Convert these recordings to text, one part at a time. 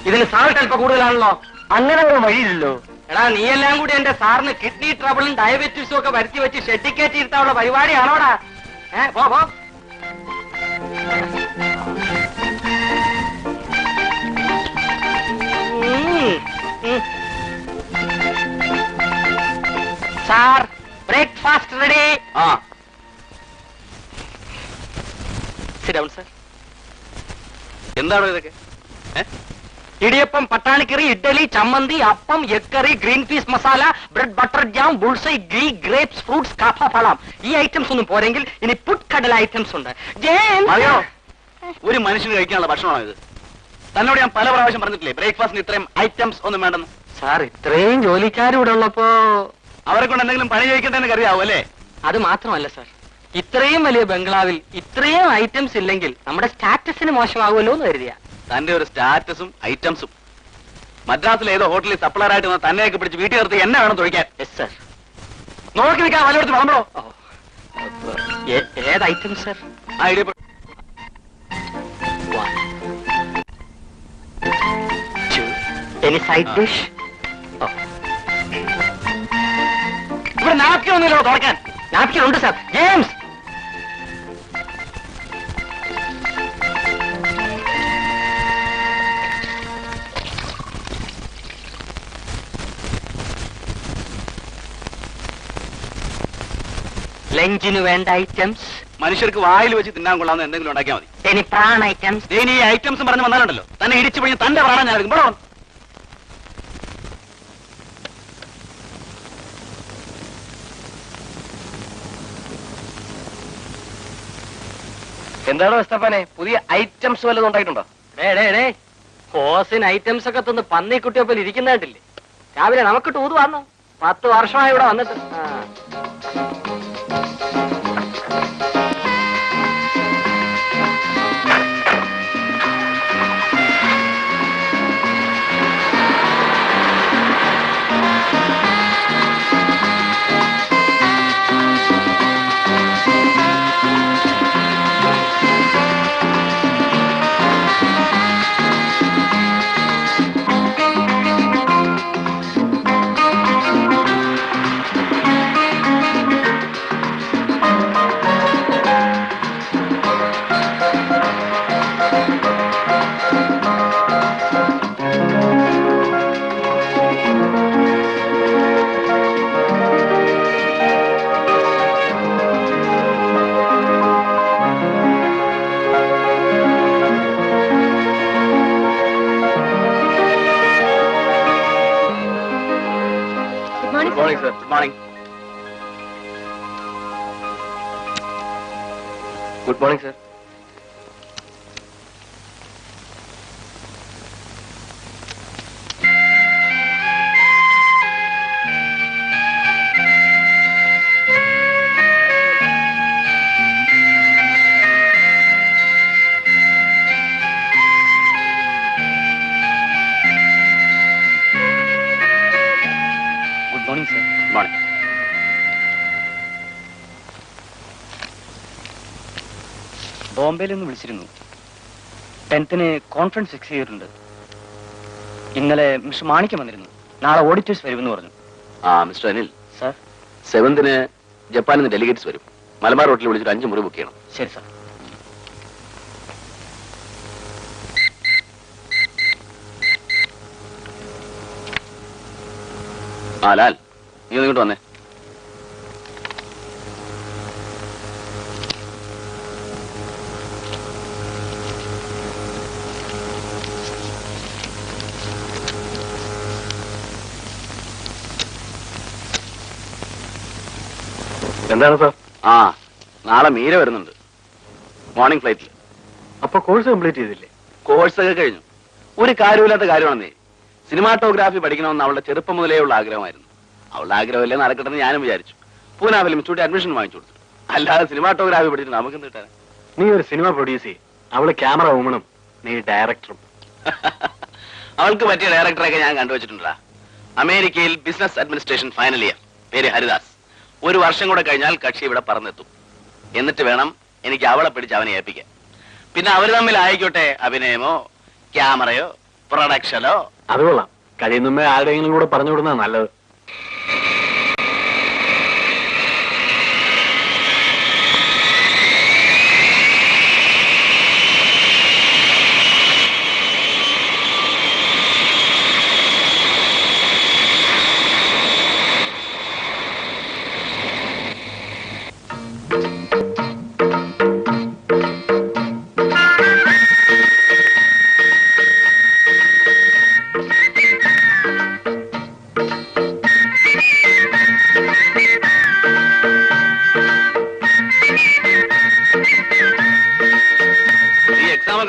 ഇതിന് സാൾട്ട് അല്പം കൂടുതലാണല്ലോ. അങ്ങനെ ഒരു വഴിയില്ലല്ലോ. എടാ, നീയെല്ലാം കൂടി എന്റെ സാറിന് കിഡ്നി ട്രബിളും ഡയബറ്റീസും ഒക്കെ വരുത്തി വെച്ച് ഷെഡിക്കേറ്റ് ഇരുത്താനുള്ള പരിപാടിയാണോടാ? പോ. Sir, breakfast ready. Sit down sir. എന്താണോ ഇതൊക്കെ? ഇടിയപ്പം, പട്ടാണിക്കറി, ഇഡ്ഡലി, ചമ്മന്തി, appam, egg curry, green peas masala, bread butter jam, bullseye, ghee, grapes, fruits, കാഫ, ഫളം. ഈ ഐറ്റംസ് ഒന്നും പോരെങ്കിൽ ഇനി പുട്ട്കടല ഐറ്റംസ് ഉണ്ട്. അറിയോ, ഒരു മനുഷ്യന് കഴിക്കാനുള്ള ഭക്ഷണമാണ് ഇത്. തന്നോട് ഞാൻ പല പ്രാവശ്യം പറഞ്ഞിട്ടില്ലേ ബ്രേക്ക്ഫാസ്റ്റിന് ഇത്രയും ഐറ്റംസ് ഒന്നും വേണ്ടെന്ന്. സാർ, ഇത്രയും ജോലിക്കാരും ഇവിടെ ഉള്ളപ്പോ അവരെ കൊണ്ട് എന്തെങ്കിലും പണി കഴിക്കണ്ടെന്ന് അറിയാവൂ അല്ലേ? അത് മാത്രമല്ല സാർ, ഇത്രയും വലിയ ബംഗ്ലാവിൽ ഇത്രയും ഐറ്റംസ് ഇല്ലെങ്കിൽ നമ്മുടെ സ്റ്റാറ്റസിന് മോശമാകുമല്ലോ എന്ന് കരുതിയ. തന്റെ ഒരു സ്റ്റാറ്റസും ഐറ്റംസും മദ്രാസിൽ ഏതോ ഹോട്ടലിൽ സപ്ലർ ആയിട്ട് തന്നെയൊക്കെ പിടിച്ച് വീട്ടിൽ നിർത്തി എന്നെ വേണം ചോദിക്കാൻ. Yes sir. നോക്കി നിൽക്കാൻ വല്ലയിടത്ത് വളമ്പോ. ഏത് ഐറ്റം സർ? ആ ഇടിയപ്പം. Any side dish? ഇവിടെ നാപ്കിൻ ഒന്നുമില്ലോ തുറക്കാൻ? നാപ്കിൻ ഉണ്ട് സാർ. ജെയിംസ്, ലഞ്ചിന് വേണ്ട ഐറ്റംസ്. മനുഷ്യർക്ക് വായിൽ വെച്ച് തിന്നാൻ കൊള്ളാവുന്ന എന്തെങ്കിലും ഉണ്ടാക്കിയാൽ മതി. ഇനി പ്രാൺ ഐറ്റംസ്. ഈ ഐറ്റംസ് പറഞ്ഞു വന്നാലുണ്ടല്ലോ തന്നെ ഇടിച്ചു പിഴിഞ്ഞ് തന്റെ പ്രാണൻ ഞാൻ എടുക്കും. എന്താണോ എസ്തപ്പാനെ, പുതിയ ഐറ്റംസ് വല്ലതും ഉണ്ടായിട്ടുണ്ടോ? ഹോസിന് ഐറ്റംസ് ഒക്കെ തന്ന് പന്നിക്കുട്ടിയൊപ്പം ഇരിക്കുന്നതായിട്ടില്ലേ? രാവിലെ നമുക്ക് ടൂത് വന്നു. 10 വർഷമായി ഇവിടെ വന്നിട്ട്. Good morning, sir. Good morning, sir. Good morning. ബോംബെയിൽ നിന്ന് വിളിച്ചിരുന്നു. 10th കോൺഫറൻസ് ഫിക്സ് ചെയ്തിട്ടുണ്ട്. ഇന്നലെ മിസ്റ്റർ മാണിക്യം വന്നിരുന്നു. നാളെ ഓഡിറ്റേഴ്സ് വരുമെന്ന് പറഞ്ഞു. മിസ്റ്റർ അനിൽ സാർ, 7th ജപ്പാനിൽ നിന്ന് ഡെലിഗേറ്റ്സ് വരും. മലബാർ ഹോട്ടലിൽ വിളിച്ചിട്ട് 5 മുറി ബുക്ക് ചെയ്യണം. ശരി സാർ. ലാൽ, നീ ഒന്ന് ഇങ്ങോട്ട് വന്നേ. എന്താണ് സാർ? നാളെ മീര വരുന്നുണ്ട് മോർണിംഗ് ഫ്ലൈറ്റിൽ. അപ്പൊ കോഴ്സ് കംപ്ലീറ്റ് ചെയ്തില്ലേ? കോഴ്സ് ഒക്കെ കഴിഞ്ഞു. ഒരു കാര്യമില്ലാത്ത കാര്യമാണെന്നേ. സിനിമാറ്റോഗ്രാഫി പഠിക്കണമെന്ന് അവളുടെ ചെറുപ്പം മുതലേ ഉള്ള ആഗ്രഹമായിരുന്നു. അവളുടെ ആഗ്രഹമല്ലേ നടക്കട്ടെന്ന് ഞാനും വിചാരിച്ചു. പൂന ഫിലിം ഇൻസ്റ്റിറ്റ്യൂട്ടിൽ അഡ്മിഷൻ വാങ്ങിച്ചു കൊടുത്തു. അല്ലാതെ സിനിമാറ്റോഗ്രാഫി പഠിച്ചിട്ട് നമുക്ക് എന്ത് കിട്ടാൻ? നീ ഒരു സിനിമ പ്രൊഡ്യൂസ് ചെയ്യും, അവള് ക്യാമറ വുമണും, നീ ഡയറക്ടറും. അവൾക്ക് പറ്റിയ ഡയറക്ടറൊക്കെ ഞാൻ കണ്ടുവച്ചിട്ടുണ്ടാ. അമേരിക്കയിൽ ബിസിനസ് അഡ്മിനിസ്ട്രേഷൻ ഫൈനൽ ഇയർ, പേര് ഹരിദാസ്. 1 വർഷം കൂടെ കഴിഞ്ഞാൽ കക്ഷി ഇവിടെ പറന്നെത്തും. എന്നിട്ട് വേണം എനിക്ക് അവളെ പിടിച്ച് അവനെ ഏൽപ്പിക്കാൻ. പിന്നെ അവർ തമ്മിൽ ആയിക്കോട്ടെ അഭിനയമോ ക്യാമറയോ പ്രൊഡക്ഷനോ. അത് കൊള്ളാം. കഴിയുന്നുമ്പേ ആരുടെയെങ്കിലും കൂടെ പറഞ്ഞു വിടുന്നതാണ് നല്ലത്.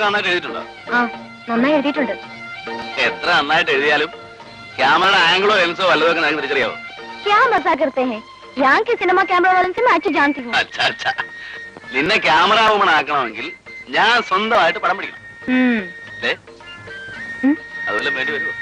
നന്നായിട്ട് എഴുതിയിട്ടുണ്ടോ? നന്നായി എഴുതിയിട്ടുണ്ട്. എത്ര നന്നായിട്ട് എഴുതിയാലും ക്യാമറയുടെ ആംഗിളോ ലെൻസോ വല്ലതൊക്കെ നിങ്ങൾക്ക് തിരിച്ചറിയാവോ? क्या मजाक करते हैं? यहाँ के सिनेमा कैमरा वालों से मैं अच्छी जानती हूँ. അച്ഛാ, നിന്നെ ക്യാമറ വുമൺ ആക്കണമെങ്കിൽ ഞാൻ സ്വന്തമായിട്ട് പടം പിടിക്കണം. അതുപോലെ വേണ്ടി വരുമോ?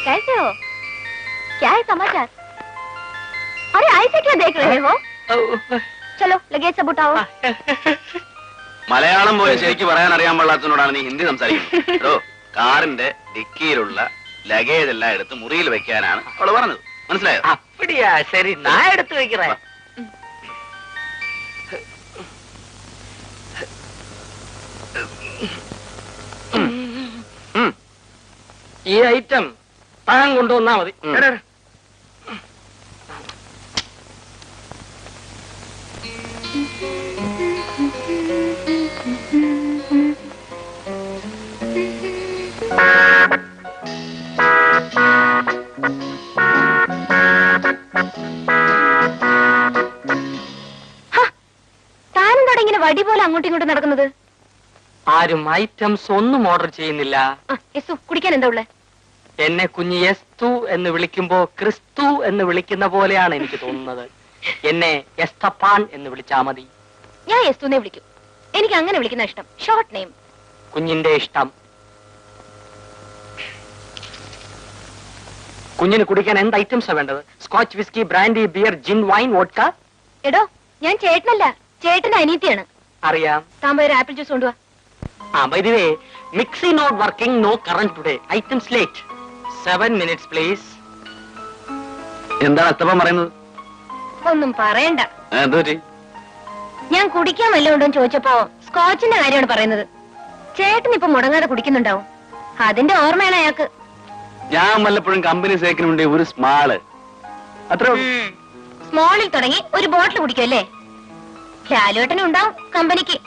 कैसे हो? क्या है समाचार? अरे ऐसे क्या देख रहे हो? चलो लगेज सब उठाओ. മലയാളം പോലും ശരിക്കും പറയാൻ അറിയാൻ പാടാത്തതിനോടാണ് നീ ഹിന്ദി സംസാരിക്കുന്നത്. കാറിന്റെ ഡിക്കിയിലുള്ള ലഗേജ് എല്ലാം എടുത്ത് മുറിയിൽ വെക്കാനാണ് അവള് പറഞ്ഞത്. മനസ്സിലായോ? அப்படியா? சரி, நான் எடுத்து வைக்கிறேன். ഈ ഐറ്റം താൻ കൊണ്ടുവന്നാ മതി. താനും തുടങ്ങിയ വടി പോലെ അങ്ങോട്ടും ഇങ്ങോട്ടും നടക്കുന്നത്. ആരും ഐറ്റംസ് ഒന്നും ഓർഡർ ചെയ്യുന്നില്ല. കുടിക്കാൻ എന്താ ഉള്ളേ? എന്നെ കുഞ്ഞ് എസ്തു എന്ന് വിളിക്കുമ്പോ ക്രിസ്തു എന്ന് വിളിക്കുന്ന പോലെയാണ് എനിക്ക് തോന്നുന്നത്. എന്നെ എസ്തപ്പാൻ എന്ന് വിളിച്ചാ മതി. ഞാൻ എസ്തുനെ വിളിക്കും. എനിക്ക് അങ്ങനെ വിളിക്കുന്ന ഇഷ്ടം. Short name. കുഞ്ഞിന്റെ ഇഷ്ടം. കുഞ്ഞിന് കുടിക്കാൻ എന്ത് ഐറ്റംസാ വേണ്ടത്? സ്കോച്ച്, വിസ്കി, ബ്രാൻഡി, ബിയർ, ജിൻ, വൈൻ, വോഡ്ക? എടോ, ഞാൻ ചേട്ടനല്ല, ചേട്ടന്റെ അനിയത്തിയാണ്. അറിയാം. താൻ പോയി ഒരു ആപ്പിൾ ജ്യൂസ് കൊണ്ടുവാ. By the way, mixie not working, no current today. Items late. 7 minutes, please. എന്താണ് അത്തപ്പം പറയുന്നത്? ഒന്നും പറയണ്ട. എന്തുപറ്റി? ഞാൻ കുടിക്കാൻ വല്ലതും ഉണ്ടോ ചോദിച്ചപ്പോ സ്കോച്ചിന്റെ കാര്യമാണ് പറയുന്നത്. ചേട്ടൻ ഇപ്പൊ മുടങ്ങാതെ കുടിക്കുന്നുണ്ടാവും. അതിന്റെ ഓർമ്മയാണ് അയാൾക്ക്. ഞാൻ വല്ലപ്പോഴും കമ്പനി സേക്കിന് വേണ്ടി ഒരു സ്മാള്, അത്ര സ്മോളിൽ തുടങ്ങി ഒരു ബോട്ടിൽ കുടിക്കുമല്ലേ? ലാലുവേട്ടനും ഉണ്ടാവും കമ്പനിക്ക്.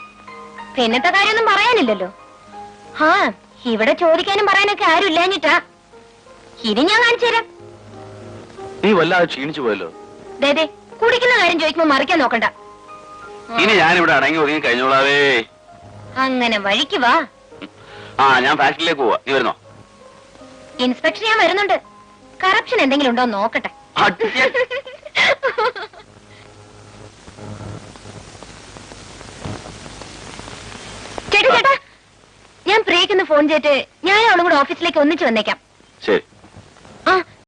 പിന്നത്തെ കാര്യമൊന്നും പറയാനില്ലല്ലോ. ഇവിടെ ചോദിക്കാനും പറയാനൊക്കെ ആരും ഇല്ലാഞ്ഞിട്ടാ. ഇനി ഞാൻ കാണിച്ചു തരാം. നീ വല്ലാതെ ക്ഷീണിച്ചു പോയല്ലോ. ദേ കുടിക്കുന്ന കാര്യം ചോദിക്കുമ്പോ മറിക്കാൻ നോക്കണ്ട. ഇനി ഞാനിവിടെ അടങ്ങി ഒതുങ്ങി കഴിഞ്ഞോളാവേ. അങ്ങനെ വഴിക്ക് വാ. ഞാൻ ഫാക്ടറിയിലേക്ക് പോവാ. നീ വരുന്നോ? ഇൻസ്പെക്ഷൻ ഞാൻ വരുന്നുണ്ട്. കറപ്ഷൻ എന്തെങ്കിലും ഉണ്ടോ നോക്കട്ടെ. ചേട്ടാ, ഞാൻ പ്രിയക്കൊന്ന് ഫോൺ ചെയ്തിട്ട് ഞാൻ അവളും കൂടെ ഓഫീസിലേക്ക് ഒന്നിച്ച് വന്നേക്കാം. ശരി.